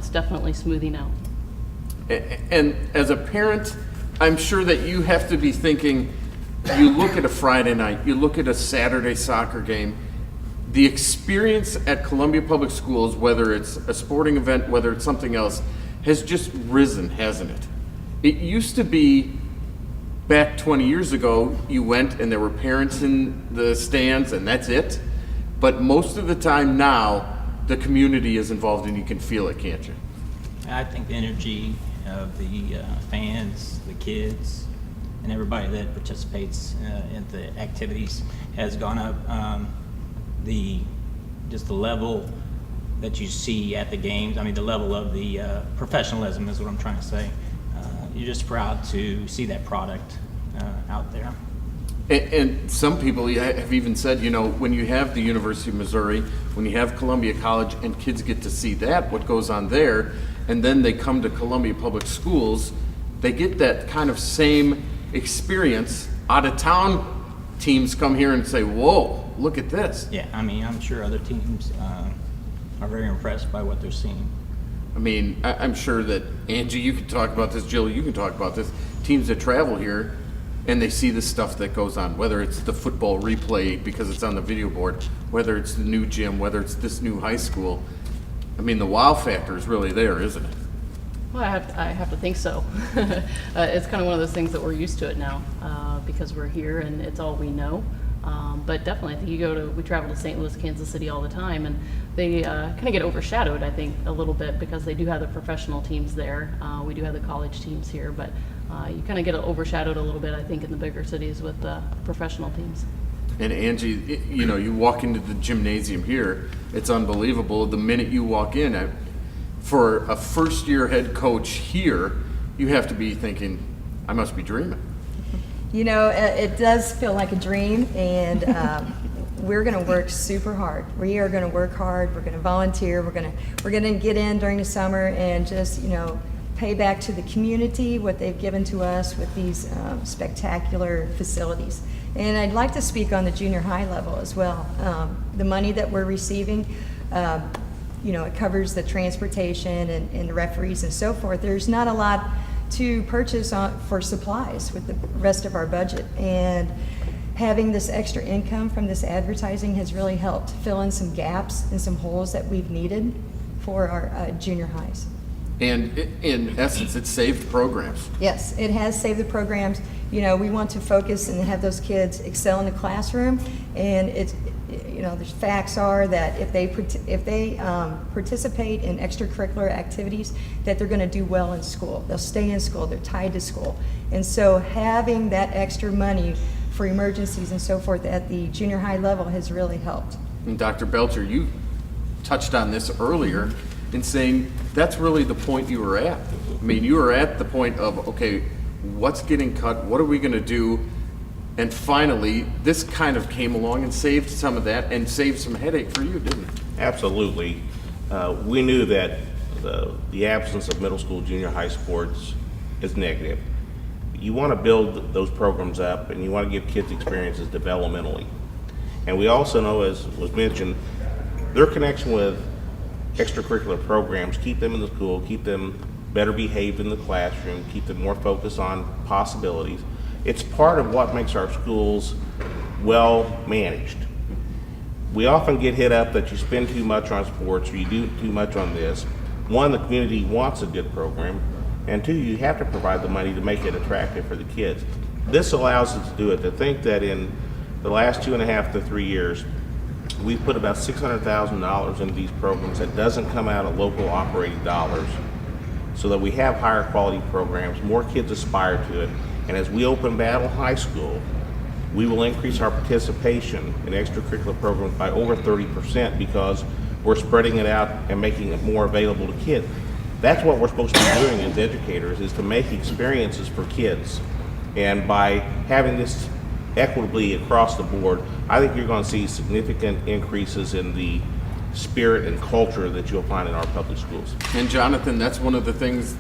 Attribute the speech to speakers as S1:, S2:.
S1: it's definitely smoothing out.
S2: And as a parent, I'm sure that you have to be thinking, you look at a Friday night, you look at a Saturday soccer game, the experience at Columbia Public Schools, whether it's a sporting event, whether it's something else, has just risen, hasn't it? It used to be, back 20 years ago, you went and there were parents in the stands and that's it. But most of the time now, the community is involved and you can feel it, can't you?
S3: I think the energy of the fans, the kids, and everybody that participates in the activities has gone up. Just the level that you see at the games, I mean the level of the professionalism is what I'm trying to say. You're just proud to see that product out there.
S2: And some people have even said, you know, when you have the University of Missouri, when you have Columbia College and kids get to see that, what goes on there, and then they come to Columbia Public Schools, they get that kind of same experience. Out of town teams come here and say, whoa, look at this.
S3: Yeah, I mean, I'm sure other teams are very impressed by what they're seeing.
S2: I mean, I'm sure that Angie, you can talk about this, Jill, you can talk about this. Teams that travel here and they see the stuff that goes on, whether it's the football replay because it's on the video board, whether it's the new gym, whether it's this new high school. I mean, the wow factor is really there, isn't it?
S1: Well, I have to think so. It's kind of one of those things that we're used to it now because we're here and it's all we know. But definitely, I think we travel to St. Louis, Kansas City all the time, and they kind of get overshadowed, I think, a little bit because they do have the professional teams there. We do have the college teams here, but you kind of get overshadowed a little bit, I think, in the bigger cities with the professional teams.
S2: And Angie, you know, you walk into the gymnasium here, it's unbelievable. The minute you walk in, for a first-year head coach here, you have to be thinking, I must be dreaming.
S4: You know, it does feel like a dream, and we're going to work super hard. We are going to work hard. We're going to volunteer. We're going to get in during the summer and just, you know, pay back to the community what they've given to us with these spectacular facilities. And I'd like to speak on the junior high level as well. The money that we're receiving, you know, it covers the transportation and the referees and so forth. There's not a lot to purchase for supplies with the rest of our budget, and having this extra income from this advertising has really helped fill in some gaps and some holes that we've needed for our junior highs.
S2: And in essence, it saved programs.
S4: Yes, it has saved the programs. You know, we want to focus and have those kids excel in the classroom, and it's, you know, the facts are that if they participate in extracurricular activities, that they're going to do well in school. They'll stay in school. They're tied to school. And so having that extra money for emergencies and so forth at the junior high level has really helped.
S2: And Dr. Belcher, you touched on this earlier in saying that's really the point you were at. I mean, you were at the point of, okay, what's getting cut? What are we going to do? And finally, this kind of came along and saved some of that and saved some headache for you, didn't it?
S5: Absolutely. We knew that the absence of middle school, junior high sports is negative. You want to build those programs up and you want to give kids experiences developmentally. And we also know, as was mentioned, their connection with extracurricular programs keep them in the school, keep them better behaved in the classroom, keep them more focused on possibilities. It's part of what makes our schools well managed. We often get hit up that you spend too much on sports or you do too much on this. One, the community wants a good program, and two, you have to provide the money to make it attractive for the kids. This allows us to do it. To think that in the last 2.5 to 3 years, we've put about $600,000 into these programs that doesn't come out of local operating dollars, so that we have higher quality programs, more kids aspire to it. And as we open Battle High School, we will increase our participation in extracurricular programs by over 30% because we're spreading it out and making it more available to kids. That's what we're supposed to be doing as educators, is to make experiences for kids. And by having this equitably across the board, I think you're going to see significant increases in the spirit and culture that you'll find in our public schools.
S2: And Jonathan, that's one of the things